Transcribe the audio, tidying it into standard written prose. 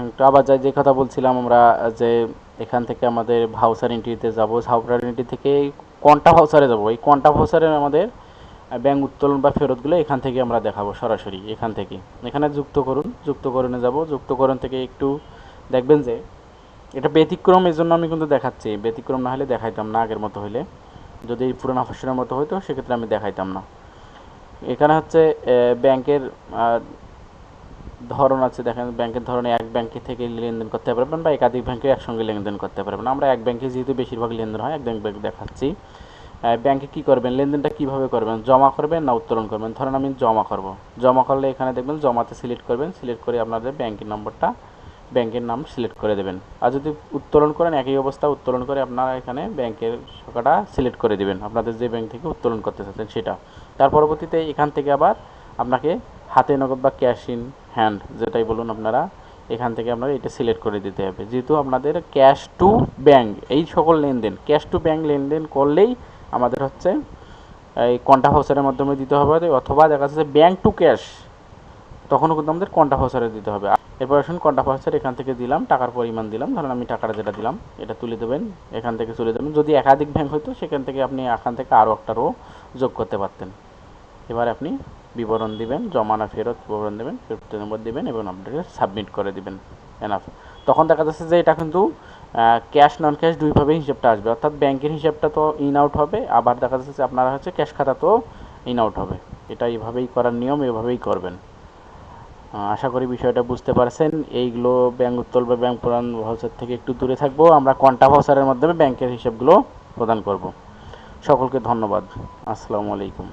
একটু আবার যে কথা বলছিলাম আমরা, যে এখান থেকে আমাদের ভাউচার এন্ট্রিতে যাব, ভাউচার এন্ট্রি থেকে কোনটা ভাউচারে যাব, এই কোনটা ভাউচারে আমাদের ব্যাংক উত্তোলন বা ফেরতগুলো এখান থেকে আমরা দেখাবো সরাসরি। এখান থেকে এখানে যুক্তকরণে যাব। যুক্তকরণ থেকে একটু দেখবেন যে এটা ব্যতিক্রম, এই জন্য আমি কিন্তু দেখাচ্ছি। ব্যতিক্রম না হলে দেখাইতাম না, আগের মতো হইলে। যদি পুরোনো ফাংশনের মতো হইতো সেক্ষেত্রে আমি দেখাইতাম না। এখানে হচ্ছে ব্যাংকের ধরন আছে, দেখেন ব্যাংকের ধরনে এক ব্যাংকে থেকে লেনদেন করতে পারবেন বা একাধিক ব্যাংকে একসঙ্গে লেনদেন করতে পারবেন। আমরা এক ব্যাংকে যেহেতু বেশিরভাগ লেনদেন হয়, এক ব্যাংক দেখাচ্ছি। ব্যাংকে কী করবেন, লেনদেনটা কীভাবে করবেন, জমা করবেন না উত্তোলন করবেন। ধরেন আমি জমা করব, জমা করলে এখানে দেখবেন জমাতে সিলেক্ট করবেন, সিলেক্ট করে আপনাদের ব্যাংকের নম্বরটা, ব্যাংকের নাম সিলেক্ট করে দেবেন। আর যদি উত্তোলন করেন, একই অবস্থা, উত্তোলন করে আপনারা এখানে ব্যাংকের শাখাটা সিলেক্ট করে দেবেন, আপনাদের যে ব্যাংক থেকে উত্তোলন করতে চাচ্ছেন সেটা। তার পরবর্তীতে এখান থেকে আবার আপনাকে হাতে নগদ বা ক্যাশ ইন হ্যান্ড যেটাই বলুন আপনারা, এখান থেকে আপনারা এটা সিলেক্ট করে দিতে হবে। যেহেতু আপনাদের ক্যাশ টু ব্যাংক এই সকল লেনদেন, ক্যাশ টু ব্যাংক লেনদেন করলেই আমাদের হচ্ছে এই কন্টা ভাউচারের মাধ্যমে দিতে হবে, অথবা দেখা যাচ্ছে ব্যাংক টু ক্যাশ, তখনও কিন্তু আমাদের কন্টা ভাউচারে দিতে হবে। এরপর আসুন কন্টা ভাউচার এখান থেকে দিলাম, টাকার পরিমাণ দিলাম, ধরুন আমি টাকাটা যেটা দিলাম এটা তুলে দেবেন, এখান থেকে তুলে দেবেন। যদি একাধিক ব্যাংক হতো সেখান থেকে আপনি এখান থেকে আরও একটা রো যোগ করতে পারতেন। এবার আপনি বিবরণ দিবেন, জমা না ফেরত বিবরণ দেবেন, ফেরত নম্বর দিবেন এবং আপনাকে সাবমিট করে দিবেন। এনাফ। তখন দেখা যাচ্ছে যে এটা কিন্তু ক্যাশ নন ক্যাশ দুইভাবে হিসাবটা আসবে, অর্থাৎ ব্যাংকের হিসাবটা তো ইন আউট হবে, আবার দেখা যাচ্ছে যে আপনারা হচ্ছে ক্যাশ খাতা তো ইন আউট হবে। এটা এইভাবেই করার নিয়ম, এভাবেই করবেন। আশা করি বিষয়টা বুঝতে পারছেন। এইগুলো ব্যাংক উত্তোলন বা ব্যাংক প্রদান ভাউচার থেকে একটু দূরে থাকবো, আমরা কন্টা ভাউচারের মাধ্যমে ব্যাংকের হিসাবগুলো প্রদান করব। সকলকে ধন্যবাদ। আসসালামু আলাইকুম।